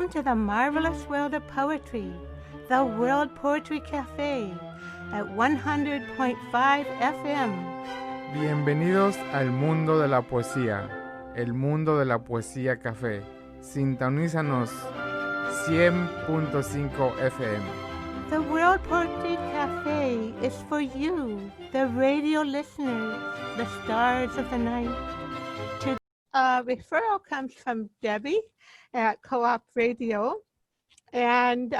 Welcome to the marvelous world of poetry, the World Poetry Cafe at 100.5 FM. Bienvenidos al mundo de la poesía, el mundo de la poesía café. Sintonízanos 100.5 FM. The World Poetry Cafe is for you, the radio listeners, the stars of the night. Referral comes from Debbie at Co-op Radio, and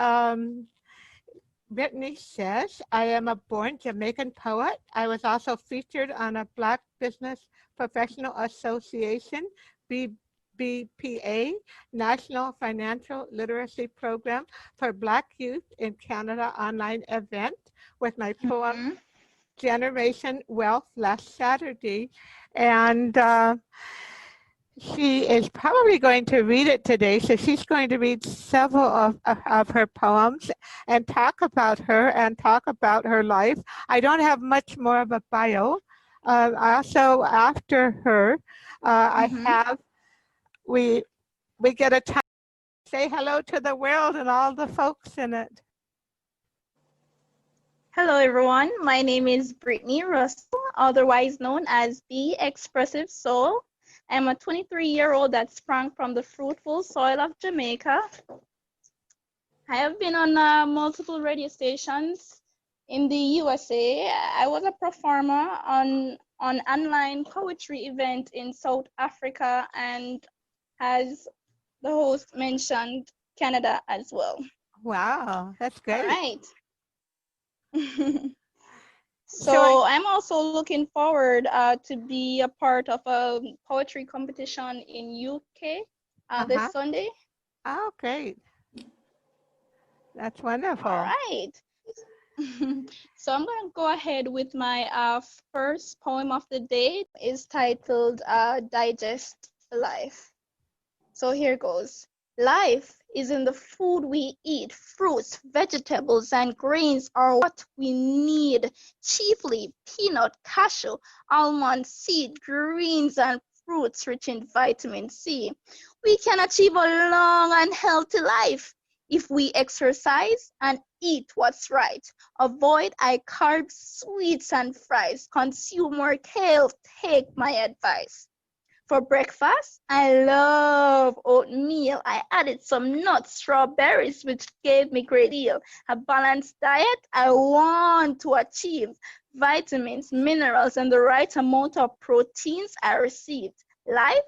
Brittany says, I am a born Jamaican poet. I was also featured on a Black Business Professional Association, BBPA, National Financial Literacy Program for Black Youth in Canada online event with my poem, Generation Wealth, last Saturday. And she is probably going to read it today, so she's going to read several of her poems and talk about her and talk about her life. I don't have much more of a bio. Also, after her, we get a time to say hello to the world and all the folks in it. Hello, everyone. My name is Brittany Russell, otherwise known as the Expressive Soul. I'm a 23-year-old that sprang from the fruitful soil of Jamaica. I have been on multiple radio stations in the USA. I was a performer on an online poetry event in South Africa, and as the host mentioned, Canada as well. Wow, that's great. All right. So I'm also looking forward to be a part of a poetry competition in UK this Sunday. Oh, great. That's wonderful. All right. So I'm going to go ahead with my first poem of the day. It's titled Digest Life. So here goes. Life is in the food we eat. Fruits, vegetables, and grains are what we need. Chiefly peanut, cashew, almond, seed, greens, and fruits rich in vitamin C. We can achieve a long and healthy life if we exercise and eat what's right. Avoid high carbs, sweets, and fries. Consume more kale. Take my advice. For breakfast, I love oatmeal. I added some nuts, strawberries, which gave me great deal. A balanced diet, I want to achieve vitamins, minerals, and the right amount of proteins I received. Life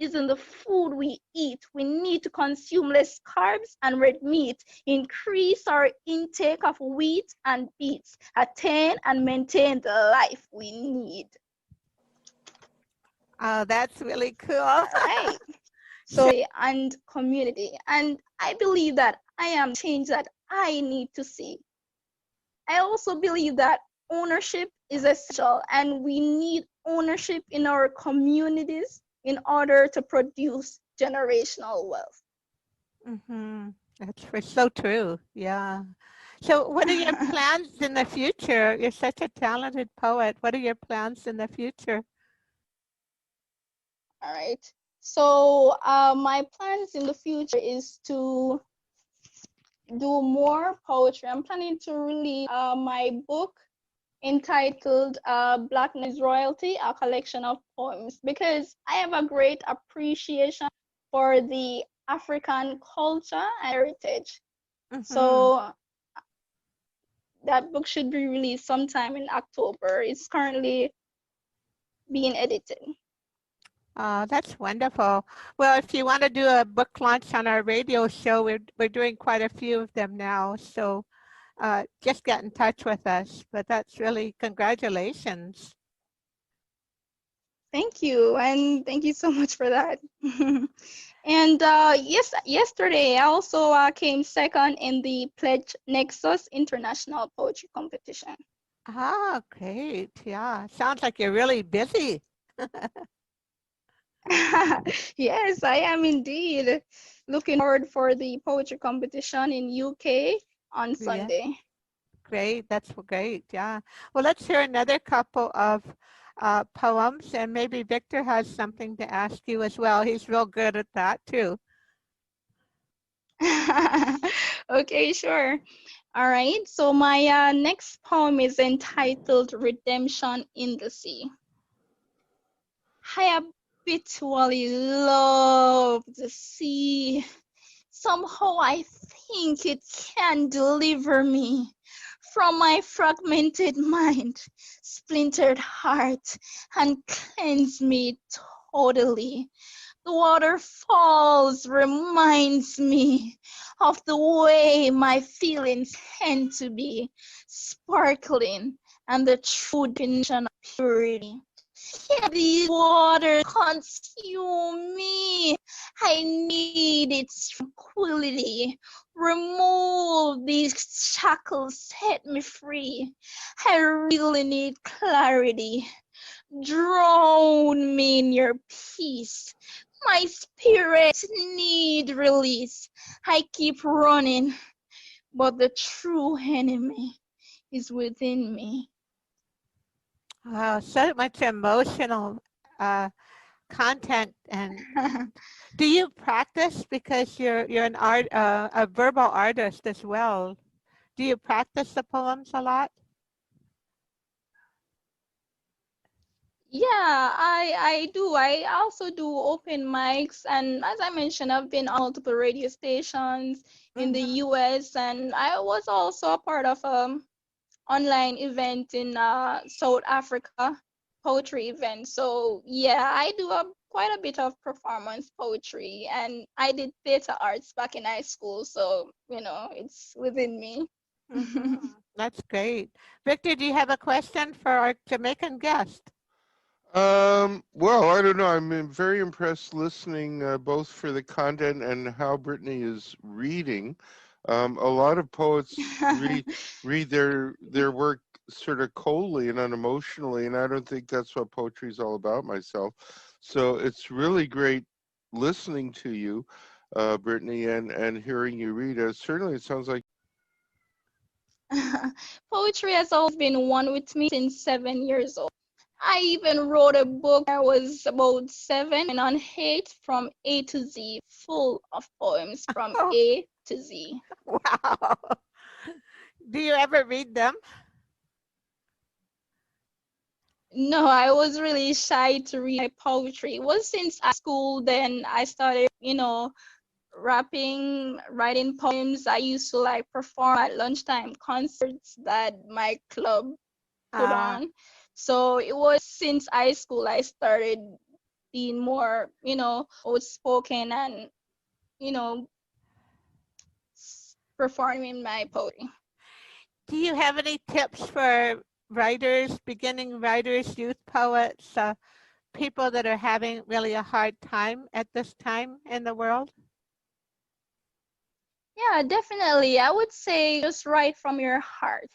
is in the food we eat. We need to consume less carbs and red meat. Increase our intake of wheat and beets. Attain and maintain the life we need. Oh, that's really cool. Right. So, and community. And I believe that I am change that I need to see. I also believe that ownership is essential, and we need ownership in our communities in order to produce generational wealth. That's so true. Yeah. So what are your plans in the future? You're such a talented poet. What are your plans in the future? All right. So my plans in the future is to do more poetry. I'm planning to release my book entitled Blackness Royalty, a collection of poems, because I have a great appreciation for the African culture and heritage. So that book should be released sometime in October. It's currently being edited. Oh, that's wonderful. Well, if you want to do a book launch on our radio show, we're doing quite a few of them now. So just get in touch with us. But that's really congratulations. Thank you. And thank you so much for that. And yesterday I also came second in the Pledge Nexus International Poetry Competition. Ah, great. Yeah. Sounds like you're really busy. Yes, I am indeed. Looking forward for the poetry competition in UK on Sunday. Yeah. Great, that's great, yeah. Well, let's hear another couple of poems, and maybe Victor has something to ask you as well. He's real good at that too. Okay, sure. All right. So my next poem is entitled Redemption in the Sea. I habitually love the sea. Somehow I think it can deliver me from my fragmented mind, splintered heart, and cleanse me totally. The waterfalls reminds me of the way my feelings tend to be, sparkling and the true definition of purity. Can these waters consume me? I need its tranquility. Remove these shackles, set me free. I really need clarity. Drown me in your peace. My spirit need release. I keep running, but the true enemy is within me. Wow, so much emotional content. And do you practice, because you're an a verbal artist as well? Do you practice the poems a lot? Yeah, I do. I also do open mics, and as I mentioned, I've been on multiple radio stations in the Mm-hmm. US, and I was also a part of online event in South Africa, poetry event. So yeah, I do quite a bit of performance poetry, and I did theater arts back in high school. So it's within me. Mm-hmm. That's great. Victor, do you have a question for our Jamaican guest? Well, I don't know. I'm very impressed listening both for the content and how Brittany is reading. A lot of poets read their work sort of coldly and unemotionally, and I don't think that's what poetry is all about myself. So it's really great listening to you, Brittany, and hearing you read. Certainly, it sounds like. Poetry has always been one with me since 7 years old. I even wrote a book when I was about seven on hate from A to Z, full of poems from Oh, A to Z. wow. Do you ever read them? No, I was really shy to read my poetry. It was since school, then I started, rapping, writing poems. I used to like perform at lunchtime concerts that my club put Ah, on. So it was since high school I started being more, outspoken and, you know, performing my poetry. do you have any tips for writers, beginning writers, youth poets, people that are having really a hard time at this time in the world? Yeah, definitely. I would say just write from your heart,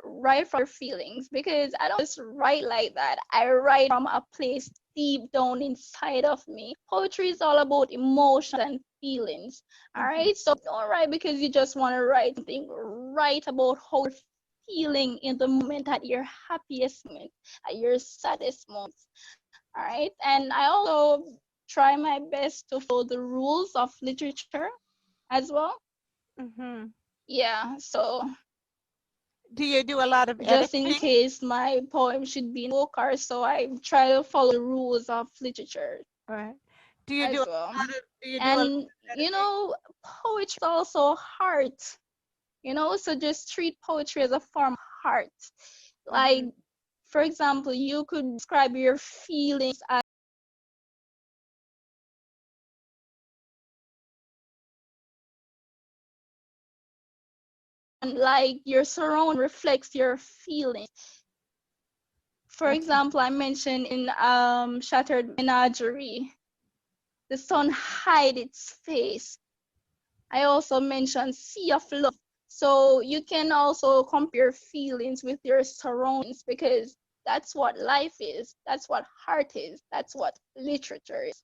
write from your feelings, because I don't just write like that. I write from a place deep down inside of me. Poetry is all about emotions and feelings. All Mhm. right. So don't write because you just want to write something. Write about how you're feeling in the moment, at your happiest moment, at your saddest moments. All right. And I also try my best to follow the rules of literature as well. Mhm. Yeah, so Do you do a lot of just in editing? case my poem should be in a book or so, I try to follow the rules of literature Right. Do you do a as well. lot of do you do a lot And of editing? poetry is also art, so just treat poetry as a form of art. Like, Mhm. for example, you could describe your feelings as like your surrounding reflects your feelings. For That's example, I mentioned in Shattered Menagerie, the sun hide its face. I also mentioned sea of love. So you can also compare feelings with your surroundings, because that's what life is. That's what art is. That's what literature is.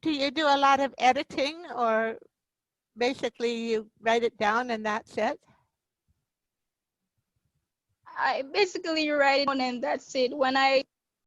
Do you do a lot of editing, or basically you write it down and that's it? I basically write it down and that's it. When I